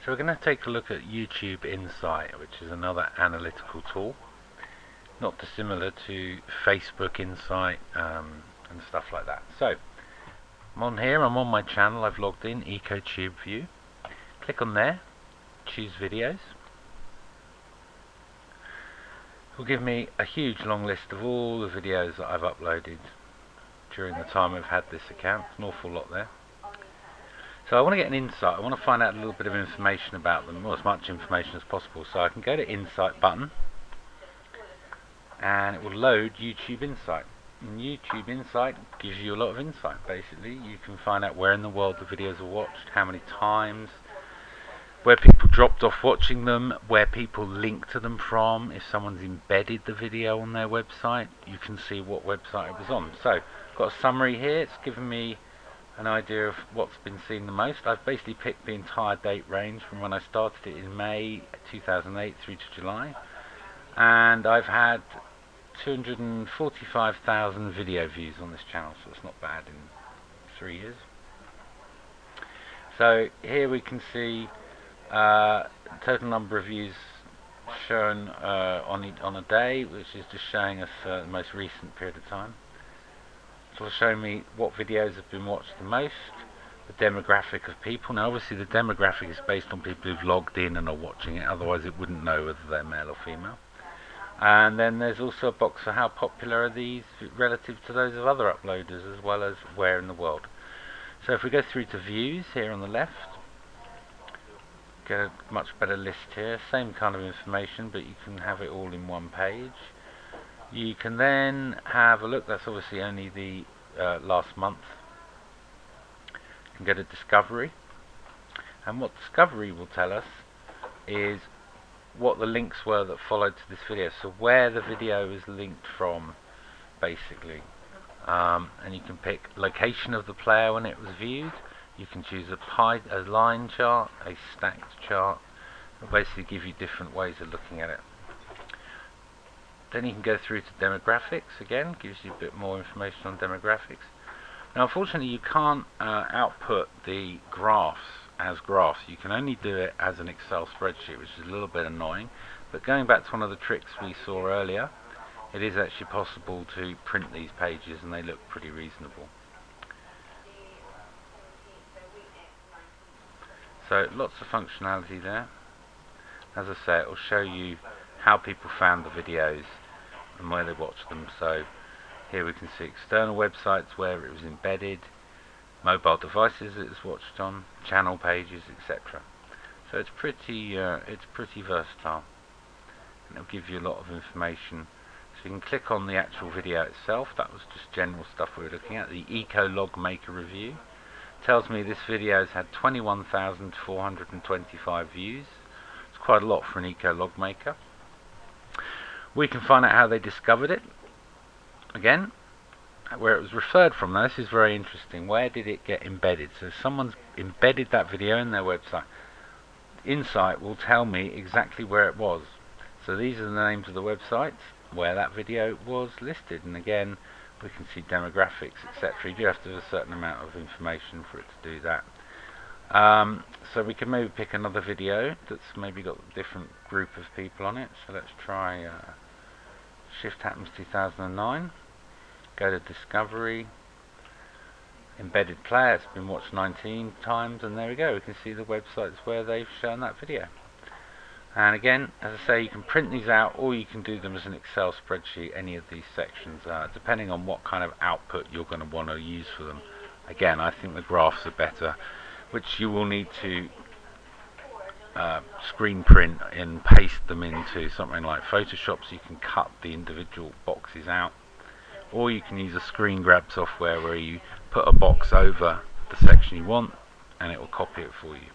So we're going to take a look at YouTube Insight, which is another analytical tool, not dissimilar to Facebook Insight and stuff like that. So I'm on here, I'm on my channel, I've logged in, EcoTubeView. Click on there, choose videos. It will give me a huge long list of all the videos that I've uploaded during the time I've had this account. An awful lot there. So I want to get an insight, I want to find out a little bit of information about them, or as much information as possible. So I can go to Insight button and it will load YouTube Insight. And YouTube Insight gives you a lot of insight basically. You can find out where in the world the videos are watched, how many times, where people dropped off watching them, where people link to them from. If someone's embedded the video on their website, you can see what website it was on. So I've got a summary here, it's given me an idea of what's been seen the most. I've basically picked the entire date range from when I started it in May 2008 through to July, and I've had 245,000 video views on this channel, so it's not bad in 3 years. So here we can see total number of views shown on a day, which is just showing us the most recent period of time. It will show me what videos have been watched the most, the demographic of people. Now obviously the demographic is based on people who've logged in and are watching it, otherwise it wouldn't know whether they're male or female. And then there's also a box for how popular are these relative to those of other uploaders, as well as where in the world. So if we go through to views here on the left, get a much better list here, same kind of information, but you can have it all in one page. You can then have a look, that's obviously only the last month. You can go to Discovery, and what Discovery will tell us is what the links were that followed to this video, so where the video is linked from basically. And you can pick location of the player when it was viewed. You can choose a line chart, a stacked chart. It'll basically give you different ways of looking at it. Then you can go through to demographics again, gives you a bit more information on demographics. Now unfortunately you can't output the graphs as graphs, you can only do it as an Excel spreadsheet, which is a little bit annoying, but going back to one of the tricks we saw earlier, it is actually possible to print these pages and they look pretty reasonable. So lots of functionality there. As I say, it will show you how people found the videos and where they watched them. So here we can see external websites where it was embedded, mobile devices it was watched on, channel pages, etc. So it's pretty versatile, and it'll give you a lot of information. So you can click on the actual video itself. That was just general stuff we were looking at. The Eco Log Maker review tells me this video has had 21,425 views. It's quite a lot for an Eco Log Maker. We can find out how they discovered it. Again, where it was referred from. Now this is very interesting. Where did it get embedded? So someone's embedded that video in their website. Insight will tell me exactly where it was. So these are the names of the websites where that video was listed, and again we can see demographics, etc. You do have to have a certain amount of information for it to do that. So we can maybe pick another video that's maybe got a different group of people on it. So let's try Shift Happens 2009. Go to Discovery, embedded player, it's been watched 19 times, and there we go, we can see the websites where they've shown that video. And again, as I say, you can print these out or you can do them as an Excel spreadsheet, any of these sections, depending on what kind of output you're going to want to use for them. Again, I think the graphs are better, which you will need to screen print and paste them into something like Photoshop, so you can cut the individual boxes out. Or you can use a screen grab software where you put a box over the section you want and it will copy it for you.